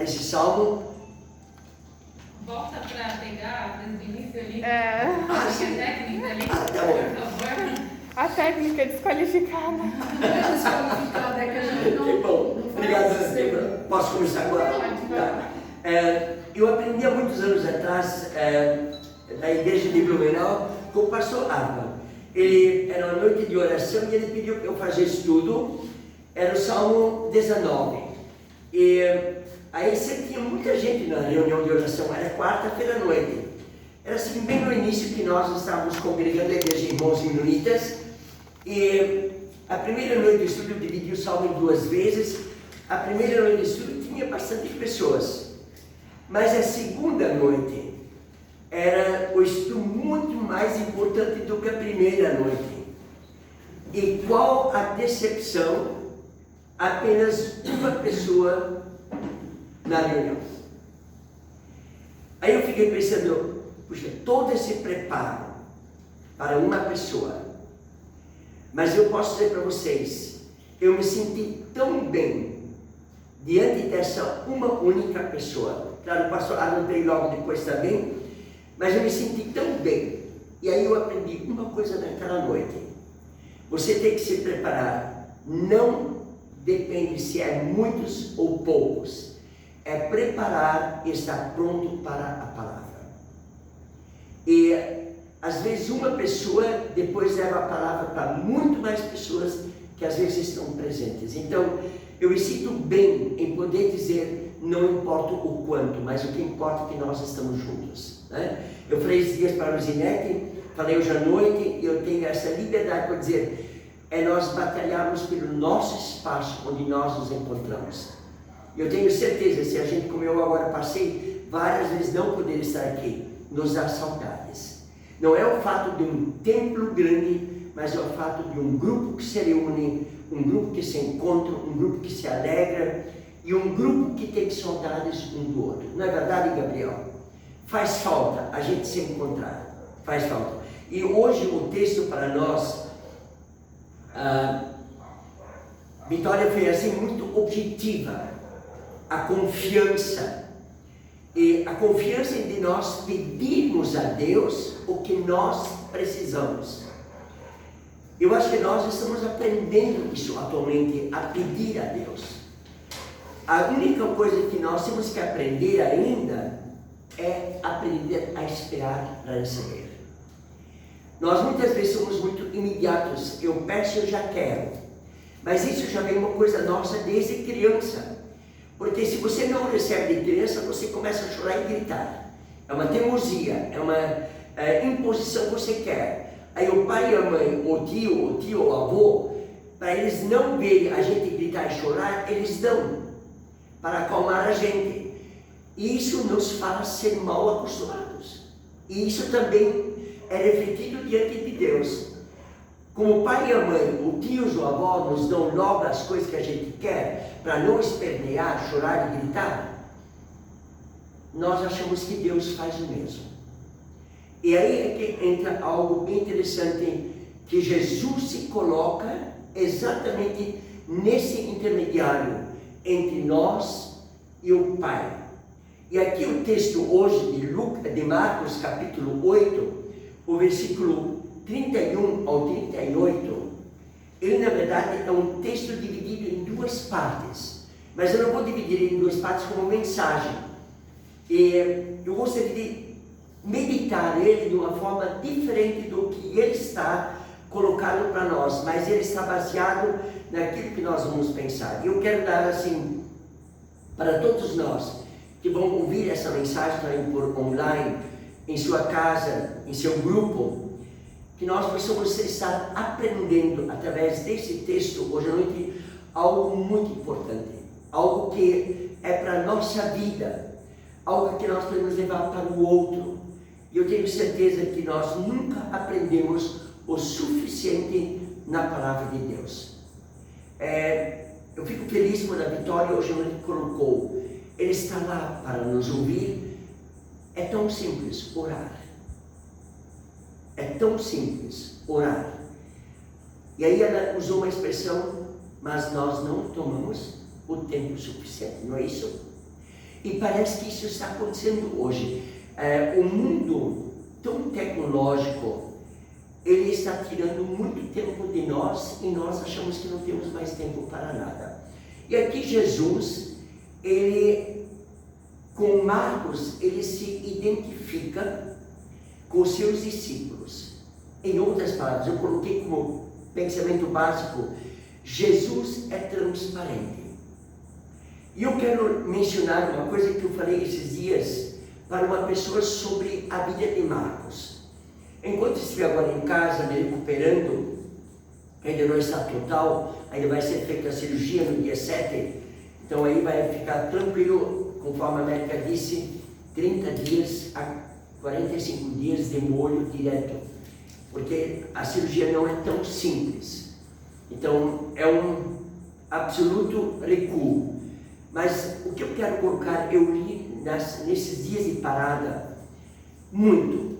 Esse salmo. Volta para pegar desde o início ali. Ah, sim. A técnica ali, Tá bom. por favor. A técnica desqualificada. Desqualificada é que a gente não. Que bom. Obrigado, Débora. Posso começar agora? Tá. Eu aprendi há muitos anos atrás, na igreja de Blumenau, com o pastor Arma. Ele era uma noite de oração e ele pediu que eu fizesse tudo. Era o Salmo 19. E aí sempre tinha muita gente na reunião de oração. Era quarta-feira à noite. Era assim, bem no início que nós estávamos congregando a igreja Irmãos Menonitas. E a primeira noite de estudo eu dividi o salmo em 2 vezes. A primeira noite de estudo tinha bastante pessoas. Mas a segunda noite era o estudo muito mais importante do que a primeira noite. E qual a decepção? Apenas uma pessoa na reunião. Aí eu fiquei pensando, puxa, todo esse preparo para uma pessoa. Mas eu posso dizer para vocês, eu me senti tão bem diante dessa uma única pessoa. Claro, o pastor Arnold veio logo depois também, mas eu me senti tão bem. E aí eu aprendi uma coisa naquela noite. Você tem que se preparar. Não depende se é muitos ou poucos. É preparar e estar pronto para a palavra. E às vezes uma pessoa depois leva a palavra para muito mais pessoas que às vezes estão presentes. Então, eu me sinto bem em poder dizer, não importa o quanto, mas o que importa é que nós estamos juntos, né? Eu falei esses dias para o Zinete, falei hoje à noite, e eu tenho essa liberdade para dizer, é nós batalharmos pelo nosso espaço onde nós nos encontramos. Eu tenho certeza, se a gente, como eu agora passei várias vezes não poder estar aqui, nos dá saudades. Não é o fato de um templo grande, mas é o fato de um grupo que se reúne, um grupo que se encontra, um grupo que se alegra e um grupo que tem saudades um do outro. Não é verdade, Gabriel? Faz falta a gente se encontrar, faz falta. E hoje o texto para nós, Vitória foi assim muito objetiva, a confiança. E a confiança de nós pedirmos a Deus o que nós precisamos. Eu acho que nós estamos aprendendo isso atualmente, a pedir a Deus. A única coisa que nós temos que aprender ainda é aprender a esperar para receber. Nós muitas vezes somos muito imediatos, eu peço e eu já quero. Mas isso já vem uma coisa nossa desde criança. Porque se você não recebe de criança, você começa a chorar e gritar. É uma teimosia, é uma imposição que você quer. Aí o pai e a mãe, o tio, o avô, para eles não verem a gente gritar e chorar, eles dão para acalmar a gente. E isso nos faz ser mal acostumados. E isso também é refletido diante de Deus. Como o pai e a mãe, o tio e o avô nos dão logo as coisas que a gente quer, para não espernear, chorar e gritar, nós achamos que Deus faz o mesmo. E aí é que entra algo bem interessante, que Jesus se coloca exatamente nesse intermediário entre nós e o Pai. E aqui o texto hoje de Marcos capítulo 8, o versículo 31 ao 38, ele na verdade é um texto dividido em 2 partes, mas eu não vou dividir em 2 partes como mensagem. E eu gostaria de meditar ele de uma forma diferente do que ele está colocado para nós, mas ele está baseado naquilo que nós vamos pensar. E eu quero dar assim, para todos nós que vão ouvir essa mensagem também por online, em sua casa, em seu grupo, que nós possamos estar aprendendo através desse texto hoje à noite algo muito importante, algo que é para a nossa vida, algo que nós podemos levar para o outro. E eu tenho certeza que nós nunca aprendemos o suficiente na palavra de Deus. Eu fico feliz quando a Vitória hoje à noite colocou, ele está lá para nos ouvir. É tão simples orar. É tão simples orar. E aí ela usou uma expressão, mas nós não tomamos o tempo suficiente, não é isso? E parece que isso está acontecendo hoje. O mundo tão tecnológico, ele está tirando muito tempo de nós e nós achamos que não temos mais tempo para nada. E aqui Jesus, ele, com Marcos, ele se identifica com os seus discípulos. Em outras palavras, eu coloquei como pensamento básico, Jesus é transparente. E eu quero mencionar uma coisa que eu falei esses dias para uma pessoa sobre a vida de Marcos. Enquanto estiver agora em casa, me recuperando, ainda não está total, ainda vai ser feita a cirurgia no dia 7, então aí vai ficar tranquilo, conforme a médica disse, 30 dias a 45 dias de molho direto, porque a cirurgia não é tão simples. Então é um absoluto recuo. Mas o que eu quero colocar, eu li nesses dias de parada muito.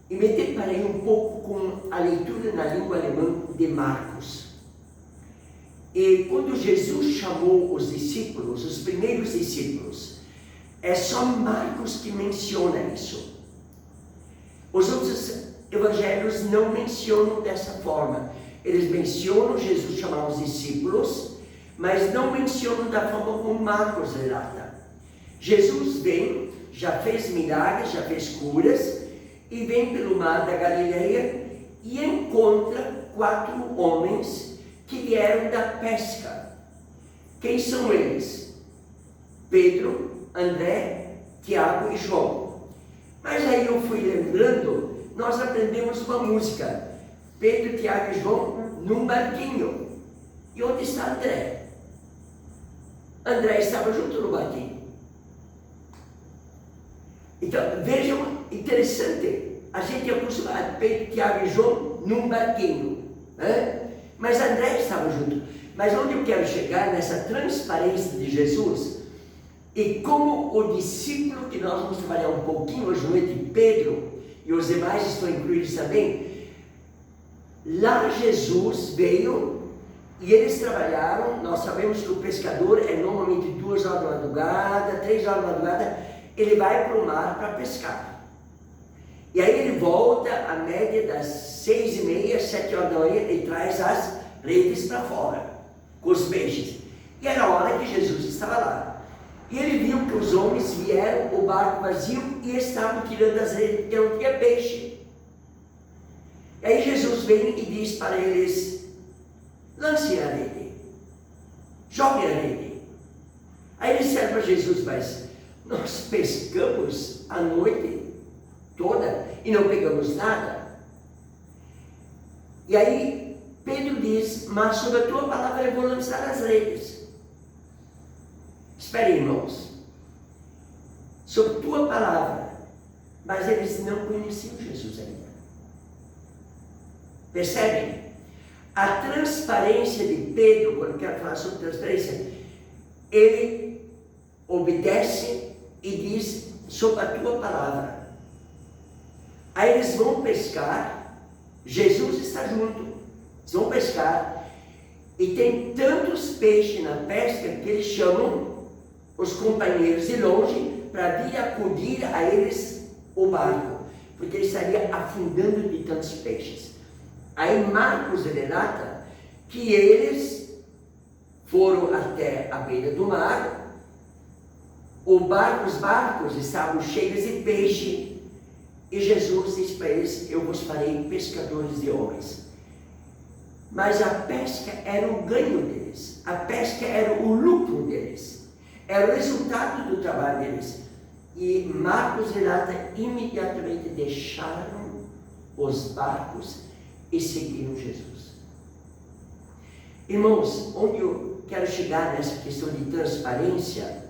E me deparei um pouco com a leitura na língua alemã de Marcos. E quando Jesus chamou os discípulos, os primeiros discípulos, é só Marcos que menciona isso. Os outros evangelhos não mencionam dessa forma. Eles mencionam Jesus chamar os discípulos, mas não mencionam da forma como Marcos relata. Jesus vem, já fez milagres, já fez curas, e vem pelo mar da Galileia e encontra 4 homens que vieram da pesca. Quem são eles? Pedro, André, Tiago e João. Mas aí eu fui lembrando, nós aprendemos uma música, Pedro, Tiago e João num barquinho. E onde está André? André estava junto no barquinho. Então, vejam, interessante, a gente é acostumado, Pedro, Tiago e João num barquinho, né? Mas André estava junto. Mas onde eu quero chegar, nessa transparência de Jesus, e como o discípulo, que nós vamos trabalhar um pouquinho hoje à noite, Pedro, e os demais estão incluídos também, lá Jesus veio, e eles trabalharam, nós sabemos que o pescador é normalmente 2 horas da madrugada, 3 horas da madrugada, ele vai para o mar para pescar. E aí ele volta, a média das 6h30, 7 horas da manhã, ele traz as redes para fora, com os peixes. E era a hora que Jesus estava lá. E ele viu que os homens vieram, o barco vazio, e estavam tirando as redes, porque não tinha peixe. E aí Jesus vem e diz para eles, lancem a rede, joguem a rede. Aí eles disseram para Jesus, mas nós pescamos a noite toda e não pegamos nada. E aí Pedro diz, mas sobre a tua palavra eu vou lançar as redes. Esperem, irmãos, sobre a tua palavra. Mas eles não conheciam Jesus ainda. Percebem? A transparência de Pedro, quando eu quero falar sobre transparência, ele obedece e diz sobre a tua palavra. Aí eles vão pescar, Jesus está junto, eles vão pescar, e tem tantos peixes na pesca que eles chamam os companheiros de longe para vir acudir a eles o barco, porque ele estaria afundando de tantos peixes. Aí Marcos relata que eles foram até a beira do mar, os barcos estavam cheios de peixe, e Jesus disse para eles, eu vos farei pescadores de homens. Mas a pesca era o ganho deles, a pesca era o lucro deles, era o resultado do trabalho deles. E Marcos relata, imediatamente deixaram os barcos e seguiram Jesus. Irmãos, onde eu quero chegar nessa questão de transparência,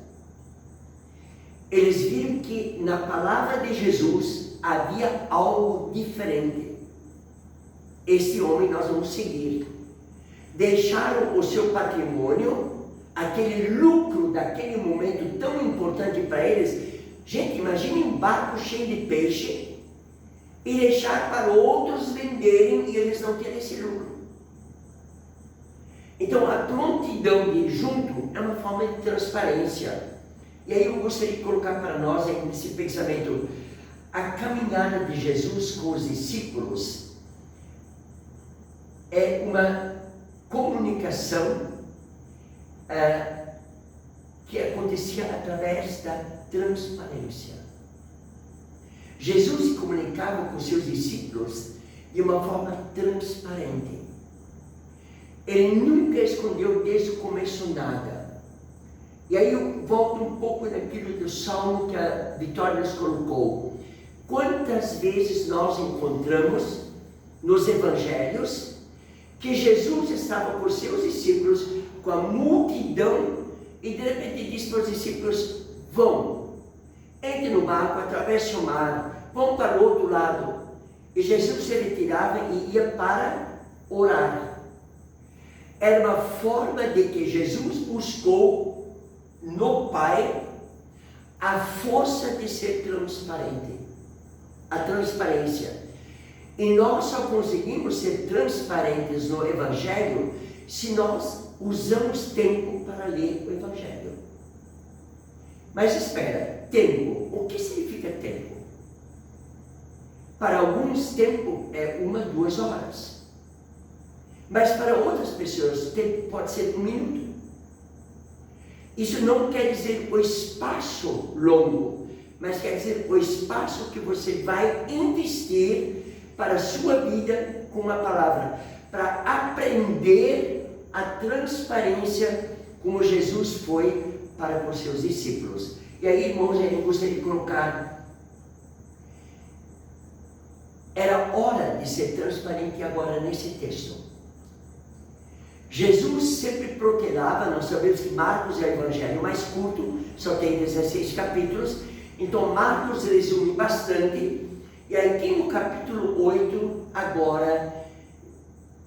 eles viram que na palavra de Jesus havia algo diferente. Esse homem nós vamos seguir. Deixaram o seu patrimônio, aquele lucro daquele momento tão importante para eles. Gente, imagine um barco cheio de peixe e deixar para outros venderem e eles não terem esse lucro. Então a prontidão de ir junto é uma forma de transparência. E aí eu gostaria de colocar para nós esse pensamento. A caminhada de Jesus com os discípulos é uma comunicação que acontecia através da transparência. Jesus se comunicava com seus discípulos de uma forma transparente. Ele nunca escondeu desde o começo nada. E aí eu volto um pouco naquilo do salmo que a Vitória nos colocou. Quantas vezes nós encontramos nos evangelhos que Jesus estava com seus discípulos, com a multidão, e de repente diz para os discípulos: vão, entre no barco, atravesse o mar, vão para o outro lado. E Jesus se retirava e ia para orar. Era uma forma de que Jesus buscou no Pai a força de ser transparente, a transparência. E nós só conseguimos ser transparentes no Evangelho se nós usamos tempo para ler o Evangelho. Mas espera, tempo, o que significa tempo? Para alguns, tempo é 1, 2 horas. Mas para outras pessoas, tempo pode ser 1 minuto. Isso não quer dizer o espaço longo, mas quer dizer o espaço que você vai investir para a sua vida com a palavra, para aprender a transparência como Jesus foi para com seus discípulos. E aí, irmãos, eu gostaria de colocar, era hora de ser transparente agora nesse texto. Jesus sempre procurava, nós sabemos que Marcos é o evangelho mais curto, só tem 16 capítulos, então Marcos resume bastante. E aqui no capítulo 8, agora,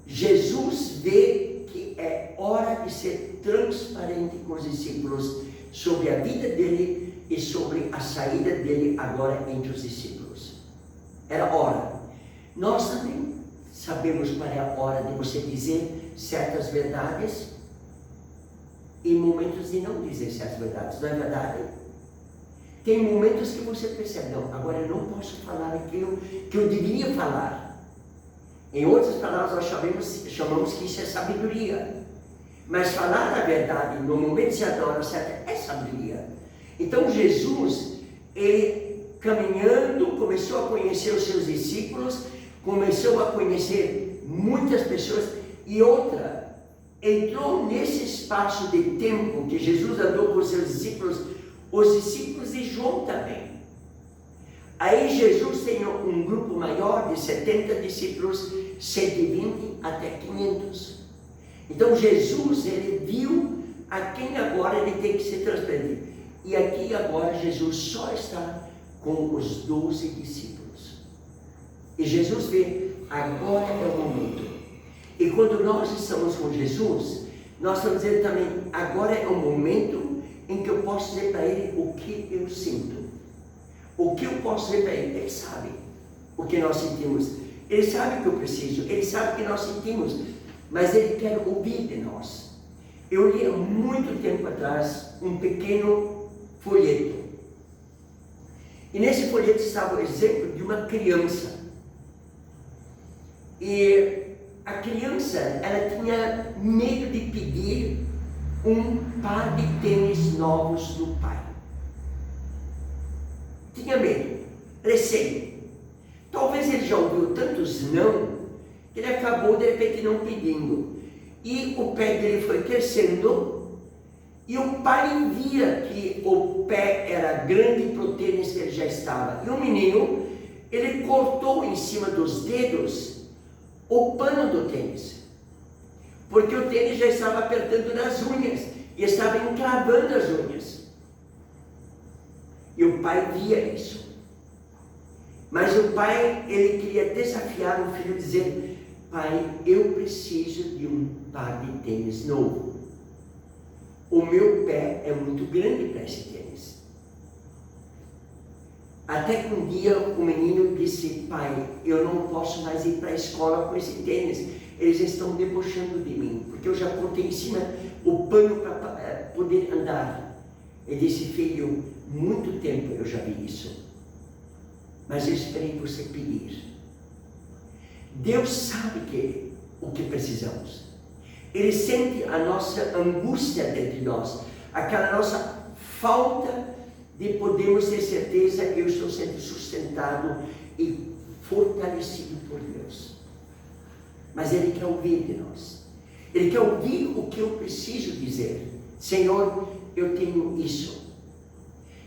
Jesus vê que é hora de ser transparente com os discípulos sobre a vida dele e sobre a saída dele agora entre os discípulos. Era hora. Nós também sabemos qual é a hora de você dizer certas verdades e momentos de não dizer certas verdades, não é verdade? Tem momentos que você percebe, não, agora eu não posso falar aquilo que eu deveria falar. Em outras palavras, nós chamamos que isso é sabedoria. Mas falar a verdade no momento certo, na hora certa, é sabedoria. Então Jesus, ele caminhando, começou a conhecer os seus discípulos, começou a conhecer muitas pessoas, e outra, entrou nesse espaço de tempo que Jesus andou com os seus discípulos, os discípulos de João também. Aí Jesus tem um grupo maior de 70 discípulos, 120 até 500. Então Jesus, ele viu a quem agora ele tem que ser transparente. E aqui agora Jesus só está com os 12 discípulos. E Jesus vê, agora é o momento. E quando nós estamos com Jesus, nós estamos dizendo também, agora é o momento em que eu posso dizer para ele o que eu sinto. O que eu posso dizer para ele? Ele sabe o que nós sentimos. Ele sabe o que eu preciso. Ele sabe o que nós sentimos. Mas ele quer ouvir de nós. Eu li há muito tempo atrás um pequeno folheto. E nesse folheto estava o exemplo de uma criança. E a criança, ela tinha medo de pedir um par de tênis novos do pai. Tinha medo, receio. Talvez ele já ouviu tantos não, que ele acabou de repente não pedindo. E o pé dele foi crescendo, e o pai via que o pé era grande para o tênis que ele já estava. E o menino, ele cortou em cima dos dedos o pano do tênis, porque o tênis já estava apertando nas unhas, e estava encravando as unhas. E o pai via isso. Mas o pai, ele queria desafiar o filho, dizendo, pai, eu preciso de um par de tênis novo. O meu pé é muito grande para esse tênis. Até que um dia o menino disse, pai, eu não posso mais ir para a escola com esse tênis. Eles estão debochando de mim, porque eu já cortei em cima o pano para poder andar. e disse: filho, muito tempo eu já vi isso, mas eu esperei você pedir. Deus sabe o que precisamos. Ele sente a nossa angústia dentro de nós, aquela nossa falta de podermos ter certeza que eu estou sendo sustentado e fortalecido por Deus. Mas Ele quer ouvir de nós. Ele quer ouvir o que eu preciso dizer. Senhor, eu tenho isso.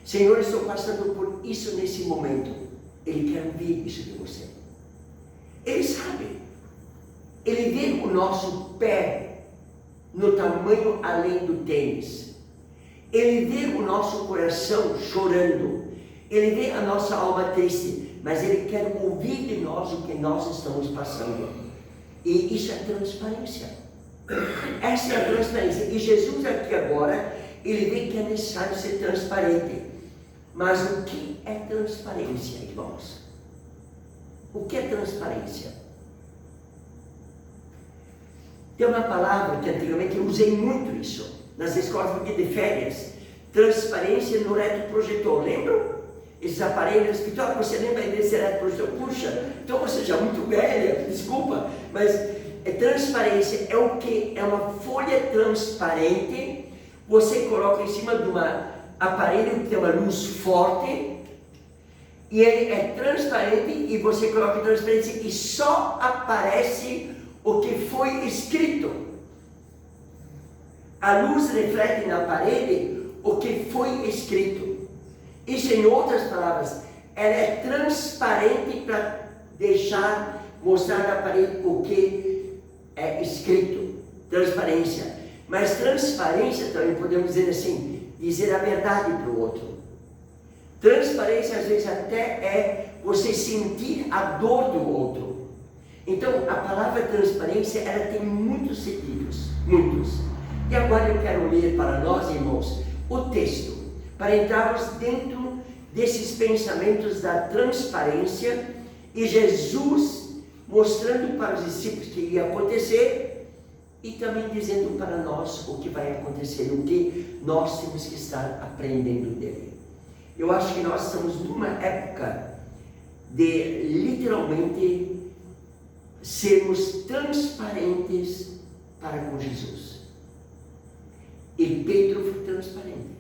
Senhor, estou passando por isso nesse momento. Ele quer ouvir isso de você. Ele sabe. Ele vê o nosso pé no tamanho além do tênis. Ele vê o nosso coração chorando. Ele vê a nossa alma triste. Mas Ele quer ouvir de nós o que nós estamos passando. E isso é transparência. Essa é a transparência. E Jesus aqui agora, Ele vê que é necessário ser transparente. Mas o que é transparência, irmãos? O que é transparência? Tem uma palavra que antigamente eu usei muito isso, nas escolas de férias. Transparência no retroprojetor, lembram? Esses aparelhos, Vitória, você lembra desse retroprojetor? Puxa, então você já é muito velha, desculpa, mas transparência é o que? É uma folha transparente, você coloca em cima de um aparelho que tem uma luz forte, e ele é transparente, e você coloca em transparência e só aparece o que foi escrito. A luz reflete na parede o que foi escrito. Isso, em outras palavras, ela é transparente para mostrar na parede o que é escrito. Transparência. Mas transparência também podemos dizer assim, dizer a verdade para o outro. Transparência às vezes até é você sentir a dor do outro. Então a palavra transparência, ela tem muitos sentidos, muitos. E agora eu quero ler para nós, irmãos, o texto, para entrarmos dentro desses pensamentos da transparência e Jesus mostrando para os discípulos o que ia acontecer e também dizendo para nós o que vai acontecer, o que nós temos que estar aprendendo dele. Eu acho que nós estamos numa época de literalmente sermos transparentes para com Jesus. E Pedro foi transparente.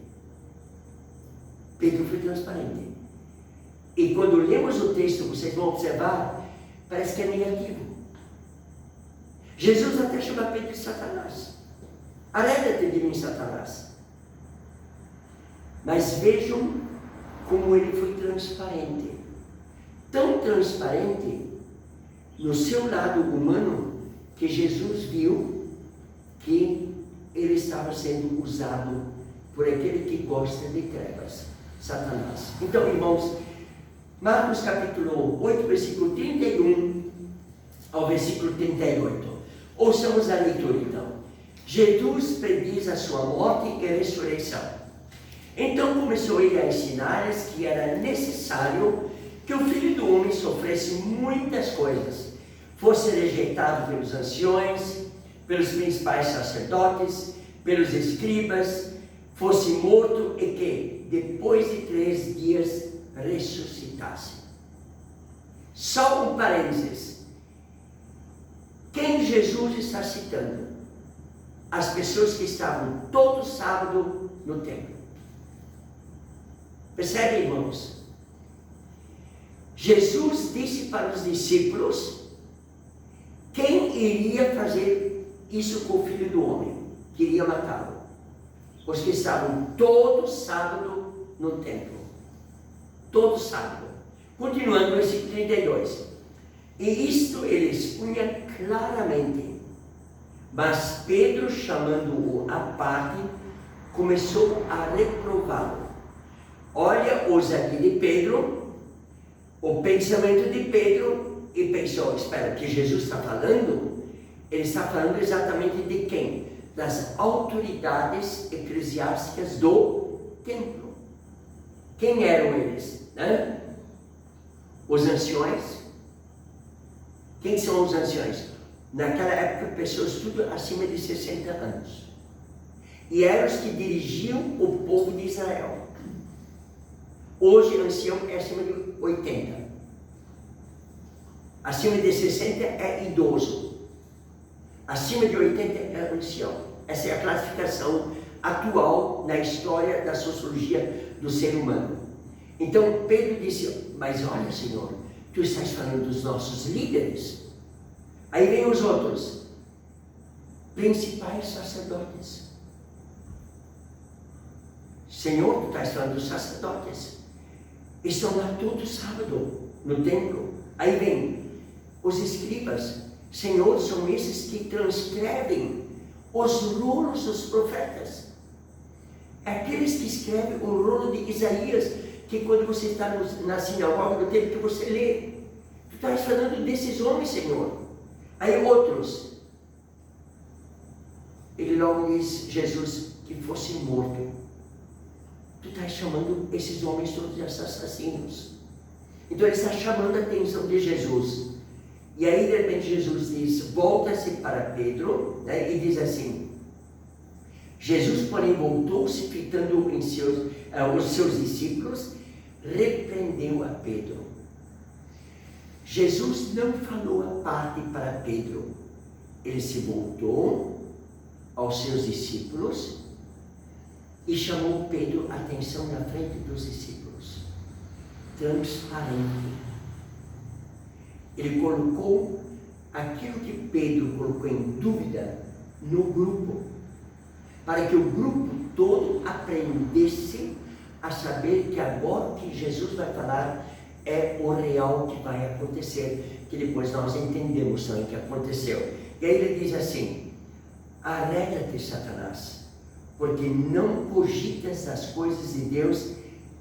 Pedro foi transparente. E quando lemos o texto, vocês vão observar, parece que é negativo. Jesus até chama Pedro de Satanás. Arreda-te de mim, Satanás. Mas vejam como ele foi transparente. Tão transparente no seu lado humano que Jesus viu que ele estava sendo usado por aquele que gosta de trevas, Satanás. Então, irmãos, Marcos capítulo 8, versículo 31 ao versículo 38. Ouçamos a leitura então. Jesus prediz a sua morte e ressurreição. Então começou ele a ensinar-lhes que era necessário que o Filho do Homem sofresse muitas coisas, fosse rejeitado pelos anciões, pelos principais sacerdotes, pelos escribas, fosse morto e que, depois de 3 dias, ressuscitasse. Só um parênteses. Quem Jesus está citando? As pessoas que estavam todo sábado no templo. Percebe, irmãos? Jesus disse para os discípulos quem iria fazer isso com o Filho do Homem, que iria matá-lo. Os que estavam todo sábado no templo. Todo sábado. Continuando no versículo 32. E isto ele expunha claramente. Mas Pedro, chamando-o à parte, começou a reprová-lo. Olha a ousadia de Pedro, o pensamento de Pedro, e pensou, espera, o que Jesus está falando? Ele está falando exatamente de quem? Das autoridades eclesiásticas do templo. Quem eram eles? Né? Os anciões. Quem são os anciões? Naquela época, pessoas tudo acima de 60 anos. e eram os que dirigiam o povo de Israel. Hoje, ancião é acima de 80. Acima de 60 é idoso. Acima de 80 é ancião. Essa é a classificação atual na história da sociologia do ser humano. Então Pedro disse: mas olha, Senhor, tu estás falando dos nossos líderes. Aí vem os outros, principais sacerdotes. Senhor, tu estás falando dos sacerdotes. Estão lá todo sábado no templo. Aí vem os escribas. Senhor, são esses que transcrevem os rolos dos profetas. Aqueles que escrevem o rolo de Isaías, que quando você está na sinagoga do templo que você lê, tu estás falando desses homens, Senhor. Aí outros, ele logo diz, Jesus, que fosse morto. Tu estás chamando esses homens todos de assassinos. Então ele está chamando a atenção de Jesus. E aí de repente Jesus diz, volta-se para Pedro, né, e diz assim, Jesus porém voltou-se, fitando em os seus discípulos, repreendeu a Pedro. Jesus não falou a parte para Pedro, ele se voltou aos seus discípulos e chamou Pedro a atenção na frente dos discípulos, transparente. Ele colocou aquilo que Pedro colocou em dúvida no grupo, para que o grupo todo aprendesse a saber que agora o que Jesus vai falar é o real que vai acontecer, que depois nós entendemos também o que aconteceu. E aí ele diz assim, arreda-te, Satanás, porque não cogitas das coisas de Deus,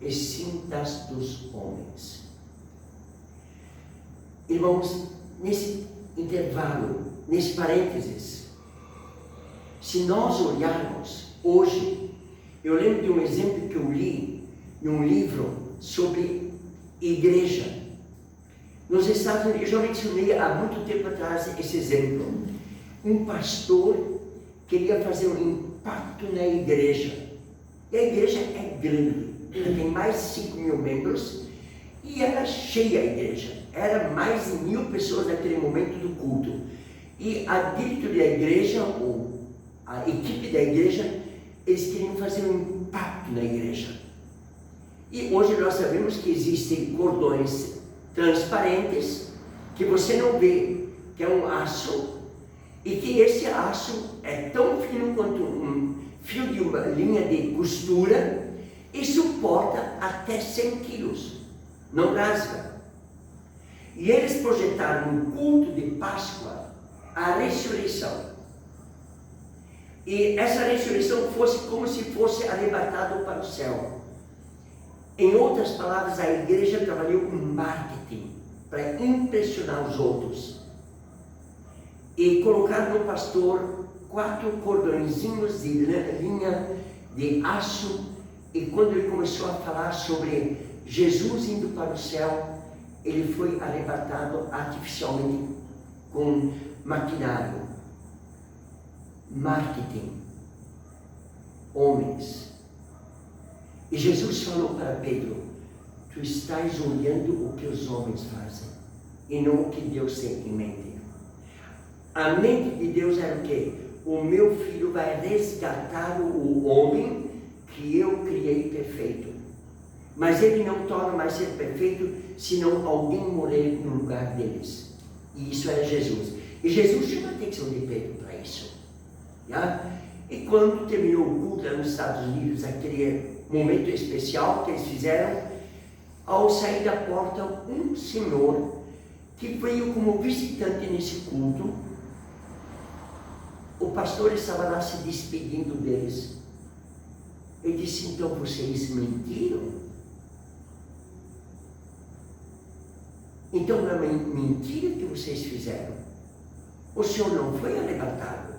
e sim das dos homens. Irmãos, nesse intervalo, nesse parênteses, se nós olharmos hoje, eu lembro de um exemplo que eu li em um livro sobre igreja. Nos Estados Unidos, eu já mencionei há muito tempo atrás esse exemplo. Um pastor queria fazer um impacto na igreja. E a igreja é grande, ela tem mais de 5 mil membros e era cheia a igreja. Era mais de 1.000 pessoas naquele momento do culto. E a diretoria da igreja, ou a equipe da igreja, eles queriam fazer um impacto na igreja. E hoje nós sabemos que existem cordões transparentes, que você não vê, que é um aço, e que esse aço é tão fino quanto um fio de uma linha de costura, e suporta até 100 quilos, não rasga. E eles projetaram no culto de Páscoa a ressurreição. E essa ressurreição fosse como se fosse arrebatado para o céu. Em outras palavras, a igreja trabalhou com marketing para impressionar os outros. E colocaram no pastor 4 cordõezinhos de linha de aço. E quando ele começou a falar sobre Jesus indo para o céu, ele foi arrebatado artificialmente com maquinário, marketing, homens. E Jesus falou para Pedro, tu estás olhando o que os homens fazem e não o que Deus tem em mente. A mente de Deus era o quê? O meu filho vai resgatar o homem que eu criei perfeito. Mas ele não torna mais ser perfeito, senão alguém morrer no lugar deles. E isso era Jesus. E Jesus chamou a atenção de Pedro para isso. Já? E quando terminou o culto lá nos Estados Unidos, aquele momento especial que eles fizeram, ao sair da porta, um senhor que veio como visitante nesse culto, o pastor estava lá se despedindo deles. Ele disse, então vocês mentiram? Então não é mentira que vocês fizeram. O Senhor não foi arrebatado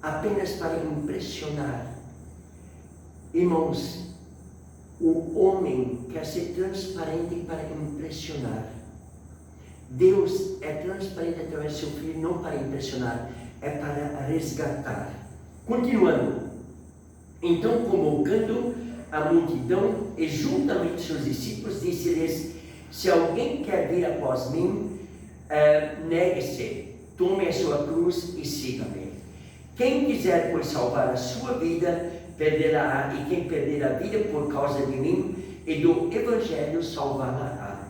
apenas para impressionar. Irmãos, o homem quer ser transparente para impressionar. Deus é transparente através do seu Filho, não para impressionar, é para resgatar. Continuando. Então, convocando a multidão e juntamente seus discípulos, disse-lhes: se alguém quer vir após mim, negue-se, tome a sua cruz e siga-me. Quem quiser, pois, salvar a sua vida, perderá, e quem perder a vida por causa de mim e do Evangelho, salvá-la-á.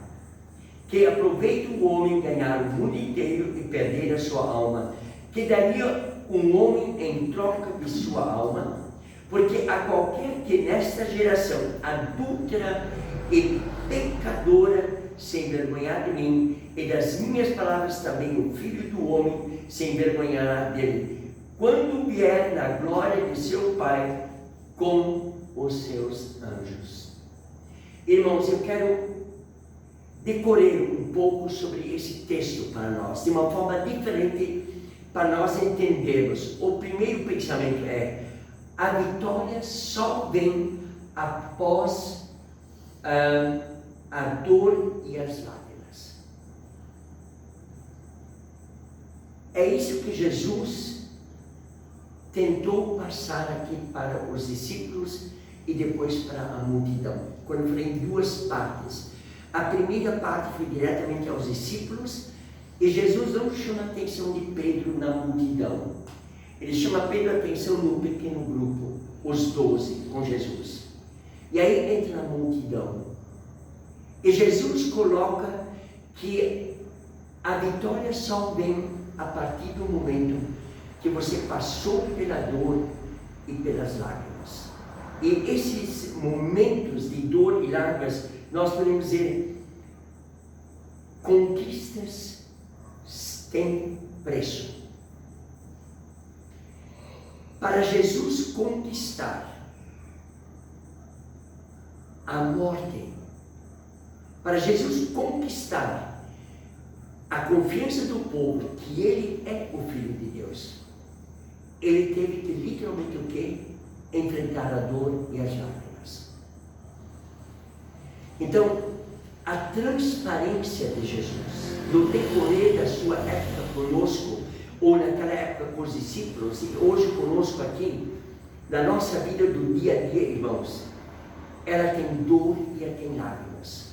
Que aproveita o homem ganhar o mundo inteiro e perder a sua alma? Que daria um homem em troca de sua alma? Porque a qualquer que nesta geração adúltera e pecadora se envergonhar de mim e das minhas palavras, também o Filho do Homem se envergonhará dele, quando vier na glória de seu Pai com os seus anjos. Irmãos, eu quero decorrer um pouco sobre esse texto para nós, de uma forma diferente, para nós entendermos. O primeiro pensamento é: a vitória só vem após a dor e as lágrimas. É isso que Jesus tentou passar aqui para os discípulos e depois para a multidão. Quando eu falei em duas partes. A primeira parte foi diretamente aos discípulos, e Jesus não chama a atenção de Pedro na multidão. Ele chama Pedro a atenção no pequeno grupo, os 12 com Jesus. E aí entra na multidão. E Jesus coloca que a vitória só vem a partir do momento que você passou pela dor e pelas lágrimas. E esses momentos de dor e lágrimas, nós podemos dizer, conquistas têm preço. Para Jesus conquistar a morte, para Jesus conquistar a confiança do povo que Ele é o Filho de Deus, Ele teve que literalmente o quê? Enfrentar a dor e as lágrimas. Então, a transparência de Jesus no decorrer da sua época conosco, ou naquela época com os discípulos, e hoje conosco aqui, na nossa vida do dia a dia, irmãos, ela tem dor e ela tem lágrimas.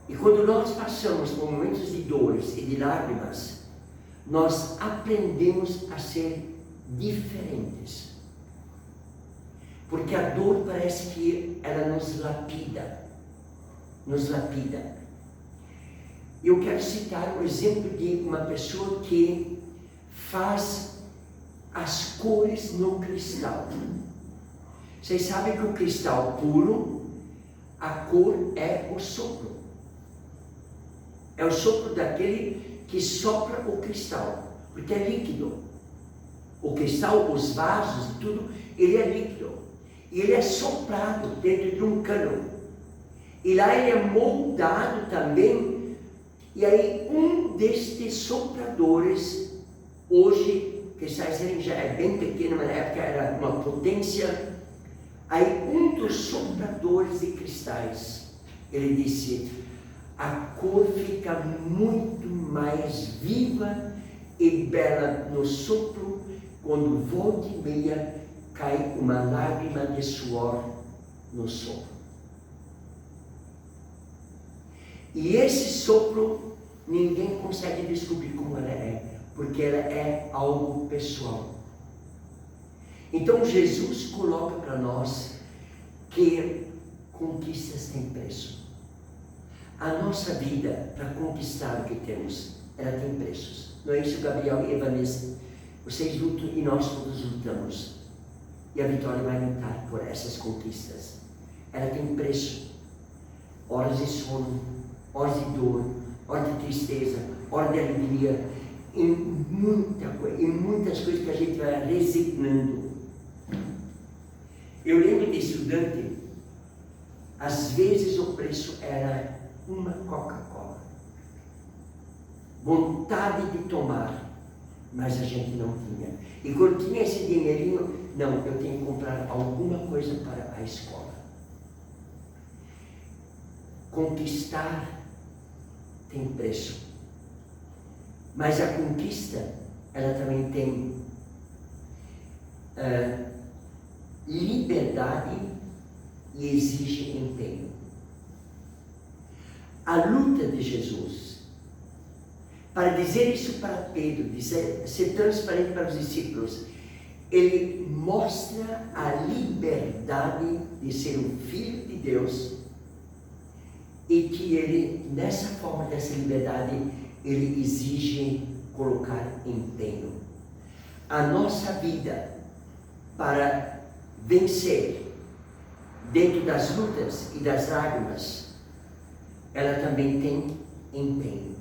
E quando nós passamos por momentos de dores e de lágrimas, nós aprendemos a ser diferentes. Porque a dor parece que ela nos lapida. Nos lapida. Eu quero citar o exemplo de uma pessoa que faz as cores no cristal. Vocês sabem que o cristal puro, a cor é o sopro. É o sopro daquele que sopra o cristal, porque é líquido. O cristal, os vasos e tudo, ele é líquido. E ele é soprado dentro de um cano. E lá ele é moldado também. E aí um destes sopradores, hoje, que já é bem pequeno, mas na época era uma potência. Aí um dos sopradores de cristais, ele disse: a cor fica muito mais viva e bela no sopro quando volta e meia cai uma lágrima de suor no sopro. E esse sopro ninguém consegue descobrir como ela é, porque ela é algo pessoal. Então Jesus coloca para nós que conquistas têm preço. A nossa vida, para conquistar o que temos, ela tem preços. Não é isso, Gabriel e Vanessa? Vocês lutam e nós todos lutamos. E a vitória vai lutar por essas conquistas. Ela tem preço. Horas de sono, horas de dor, horas de tristeza, horas de alegria. Em muitas coisas que a gente vai resignando. Eu lembro de estudante, às vezes o preço era uma Coca-Cola. Vontade de tomar, mas a gente não tinha. E quando tinha esse dinheirinho, não, eu tenho que comprar alguma coisa para a escola. Conquistar tem preço. Mas a conquista, ela também tem liberdade e exige empenho. A luta de Jesus para dizer isso para Pedro, ser transparente para os discípulos, ele mostra a liberdade de ser um filho de Deus e que ele, nessa forma dessa liberdade, ele exige colocar empenho. A nossa vida para vencer dentro das lutas e das lágrimas, ela também tem empenho.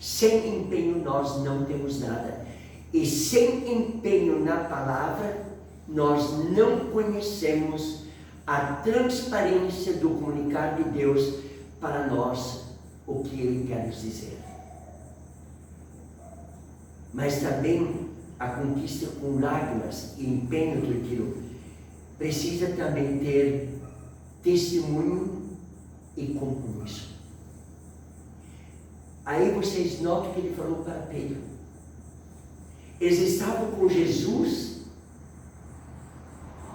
Sem empenho nós não temos nada. E sem empenho na palavra, nós não conhecemos a transparência do comunicar de Deus para nós, o que Ele quer nos dizer. Mas também a conquista com lágrimas e empenho do aquilo precisa também ter testemunho e compromisso. Aí vocês notam que ele falou para Pedro. Eles estavam com Jesus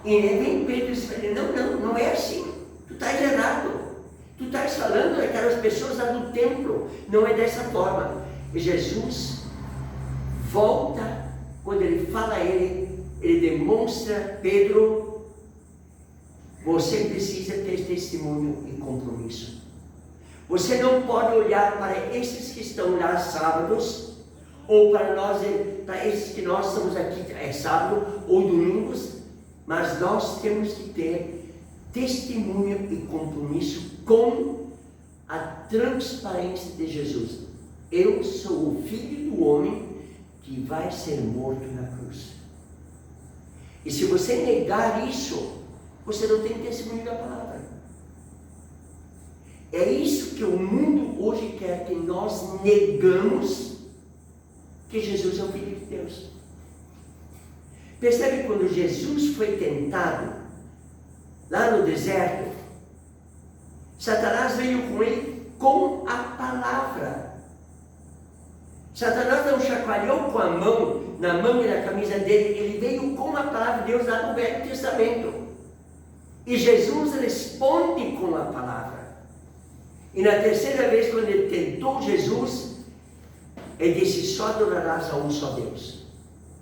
e vem Pedro e diz: não é assim, tu estás errado, tu estás falando daquelas pessoas lá do templo, não é dessa forma. E Jesus volta, quando ele fala a ele demonstra: Pedro, você precisa ter testemunho e compromisso. Você não pode olhar para esses que estão lá sábados, ou para nós, para esses que nós estamos aqui sábado ou domingos, mas nós temos que ter testemunho e compromisso com a transparência de Jesus. Eu sou o Filho do Homem que vai ser morto na cruz. E se você negar isso, você não tem testemunho da palavra. É isso que o mundo hoje quer, que nós negamos que Jesus é o Filho de Deus. Percebe quando Jesus foi tentado lá no deserto, Satanás veio com ele com a palavra. Satanás não chacoalhou com a mão, na manga da camisa dele, ele veio com a palavra de Deus lá no Velho Testamento. E Jesus responde com a palavra. E na terceira vez, quando ele tentou Jesus, ele disse: só adorarás a um só Deus,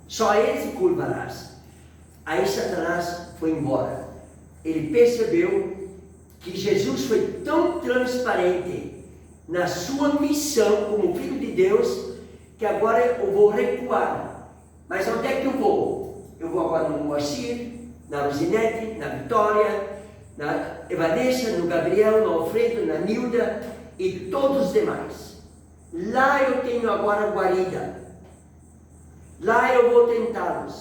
só a Ele te curvarás. Aí Satanás foi embora. Ele percebeu que Jesus foi tão transparente na sua missão como Filho de Deus, que agora eu vou recuar. Mas onde é que eu vou? Eu vou agora no Moacir, na Rosinete, na Vitória, na Evanessa, no Gabriel, no Alfredo, na Nilda e todos os demais. Lá eu tenho agora guarida. Lá eu vou tentá-los.